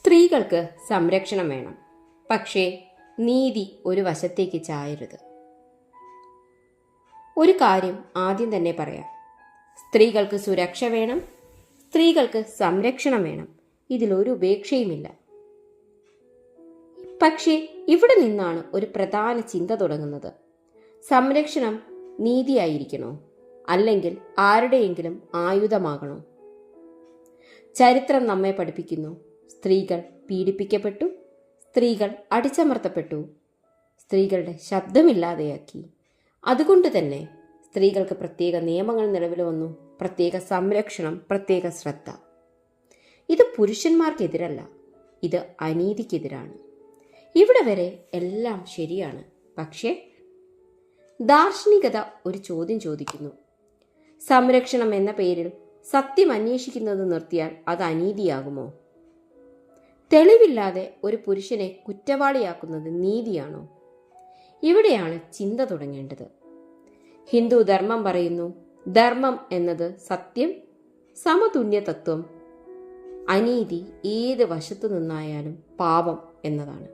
സ്ത്രീകൾക്ക് സംരക്ഷണം വേണം, പക്ഷേ നീതി ഒരു വശത്തേക്ക് ചായരുത്. ഒരു കാര്യം ആദ്യം തന്നെ പറയാം. സ്ത്രീകൾക്ക് സുരക്ഷ വേണം, സ്ത്രീകൾക്ക് സംരക്ഷണം വേണം. ഇതിലൊരു ഉപേക്ഷയുമില്ല. പക്ഷേ ഇവിടെ നിന്നാണ് ഒരു പ്രധാന ചിന്ത തുടങ്ങുന്നത്. സംരക്ഷണം നീതിയായിരിക്കണോ, അല്ലെങ്കിൽ ആരുടെയെങ്കിലും ആയുധമാകണോ? ചരിത്രം നമ്മെ പഠിപ്പിക്കുന്നു, സ്ത്രീകൾ പീഡിപ്പിക്കപ്പെട്ടു, സ്ത്രീകൾ അടിച്ചമർത്തപ്പെട്ടു, സ്ത്രീകളുടെ ശബ്ദമില്ലാതെയാക്കി. അതുകൊണ്ട് തന്നെ സ്ത്രീകൾക്ക് പ്രത്യേക നിയമങ്ങൾ നിലവിൽ വന്നു, പ്രത്യേക സംരക്ഷണം, പ്രത്യേക ശ്രദ്ധ. ഇത് പുരുഷന്മാർക്കെതിരല്ല, ഇത് അനീതിക്കെതിരാണ്. ഇവിടെ വരെ എല്ലാം ശരിയാണ്. പക്ഷേ ദാർശനികത ഒരു ചോദ്യം ചോദിക്കുന്നു. സംരക്ഷണം എന്ന പേരിൽ സത്യം അന്വേഷിക്കുന്നത് നിർത്തിയാൽ അത് അനീതിയാകുമോ? തെളിവില്ലാതെ ഒരു പുരുഷനെ കുറ്റവാളിയാക്കുന്നത് നീതിയാണോ? ഇവിടെയാണ് ചിന്ത തുടങ്ങേണ്ടത്. ഹിന്ദു ധർമ്മം പറയുന്നു, ധർമ്മം എന്നത് സത്യം, സമതുല്യ തത്വം, അനീതി ഏത് വശത്തു നിന്നായാലും പാപം എന്നതാണ്.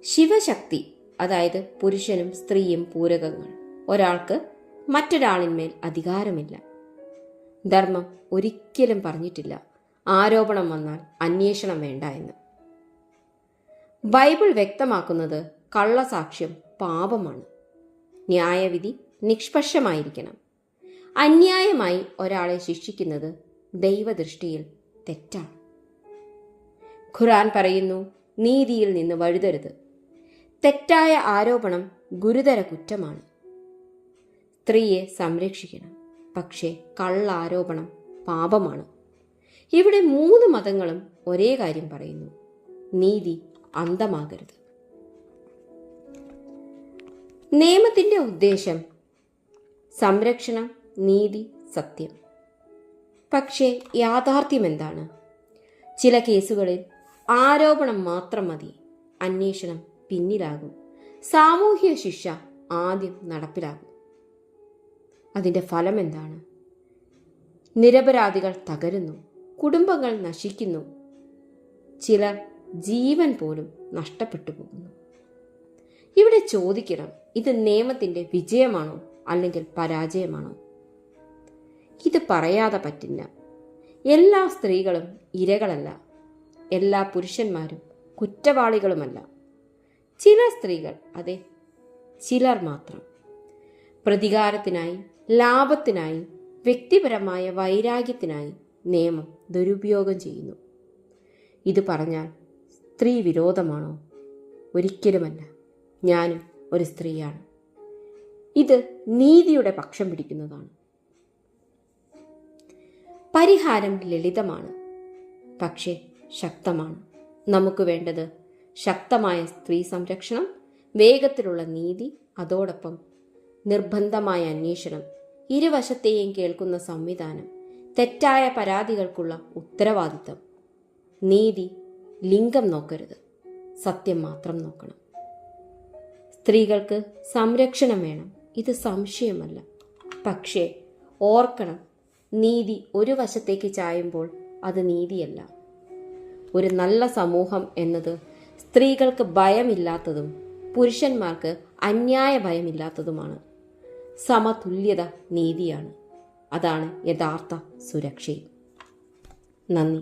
ശിവശക്തി, അതായത് പുരുഷനും സ്ത്രീയും പൂരകങ്ങൾ. ഒരാൾക്ക് മറ്റൊരാളിന്മേൽ അധികാരമില്ല. ധർമ്മം ഒരിക്കലും പറഞ്ഞിട്ടില്ല ആരോപണം വന്നാൽ അന്വേഷണം വേണ്ട എന്ന്. ബൈബിൾ വ്യക്തമാക്കുന്നത് കള്ളസാക്ഷ്യം പാപമാണ്. ന്യായവിധി നിഷ്പക്ഷമായിരിക്കണം. അന്യായമായി ഒരാളെ ശിക്ഷിക്കുന്നത് ദൈവദൃഷ്ടിയിൽ തെറ്റാണ്. ഖുർആൻ പറയുന്നു, നീതിയിൽ നിന്ന് വഴുതരുത്. തെറ്റായ ആരോപണം ഗുരുതര കുറ്റമാണ്. സ്ത്രീയെ സംരക്ഷിക്കണം, പക്ഷേ കള്ളാരോപണം പാപമാണ്. ഇവിടെ 3 മതങ്ങളും ഒരേ കാര്യം പറയുന്നു, നീതി അന്ധമാകരുത്. നിയമത്തിന്റെ ഉദ്ദേശം സംരക്ഷണം, നീതി, സത്യം. പക്ഷേ യാഥാർത്ഥ്യം എന്താണ്? ചില കേസുകളിൽ ആരോപണം മാത്രം മതി, അന്വേഷണം പിന്നിലാകും, സാമൂഹ്യ ശിക്ഷ ആദ്യം നടപ്പിലാകും. അതിൻ്റെ ഫലം എന്താണ്? നിരപരാധികൾ തകരുന്നു, കുടുംബങ്ങൾ നശിക്കുന്നു, ചിലർ ജീവൻ പോലും നഷ്ടപ്പെട്ടു പോകുന്നു. ഇവിടെ ചോദിക്കണം, ഇത് നിയമത്തിന്റെ വിജയമാണോ അല്ലെങ്കിൽ പരാജയമാണോ? ഇത് പറയാതെ പറ്റില്ല. എല്ലാ സ്ത്രീകളും ഇരകളല്ല, എല്ലാ പുരുഷന്മാരും കുറ്റവാളികളുമല്ല. ചില സ്ത്രീകൾ, അതെ ചിലർ മാത്രം, പ്രതികാരത്തിനായി, ലാഭത്തിനായി, വ്യക്തിപരമായ വൈരാഗ്യത്തിനായി നിയമം ദുരുപയോഗം ചെയ്യുന്നു. ഇത് പറഞ്ഞാൽ സ്ത്രീ വിരോധമാണോ? ഒരിക്കലുമല്ല. ഞാനും ഒരു സ്ത്രീയാണ്. ഇത് നീതിയുടെ പക്ഷം പിടിക്കുന്നതാണ്. പരിഹാരം ലളിതമാണ്, പക്ഷേ ശക്തമാണ്. നമുക്ക് വേണ്ടത് ശക്തമായ സ്ത്രീ സംരക്ഷണം, വേഗത്തിലുള്ള നീതി, അതോടൊപ്പം നിർബന്ധമായ അന്വേഷണം, ഇരുവശത്തെയും കേൾക്കുന്ന സംവിധാനം, തെറ്റായ പരാതികൾക്കുള്ള ഉത്തരവാദിത്തം. നീതി ലിംഗം നോക്കരുത്, സത്യം മാത്രം നോക്കണം. സ്ത്രീകൾക്ക് സംരക്ഷണം വേണം, ഇത് സംശയമല്ല. പക്ഷേ ഓർക്കണം, നീതി ഒരു വശത്തേക്ക് ചായുമ്പോൾ അത് നീതിയല്ല. ഒരു നല്ല സമൂഹം എന്നത് സ്ത്രീകൾക്ക് ഭയമില്ലാത്തതും പുരുഷന്മാർക്ക് അന്യായ ഭയമില്ലാത്തതുമാണ്. സമതുല്യത നീതിയാണ്. അതാണ് യഥാർത്ഥ സുരക്ഷയും. നന്ദി.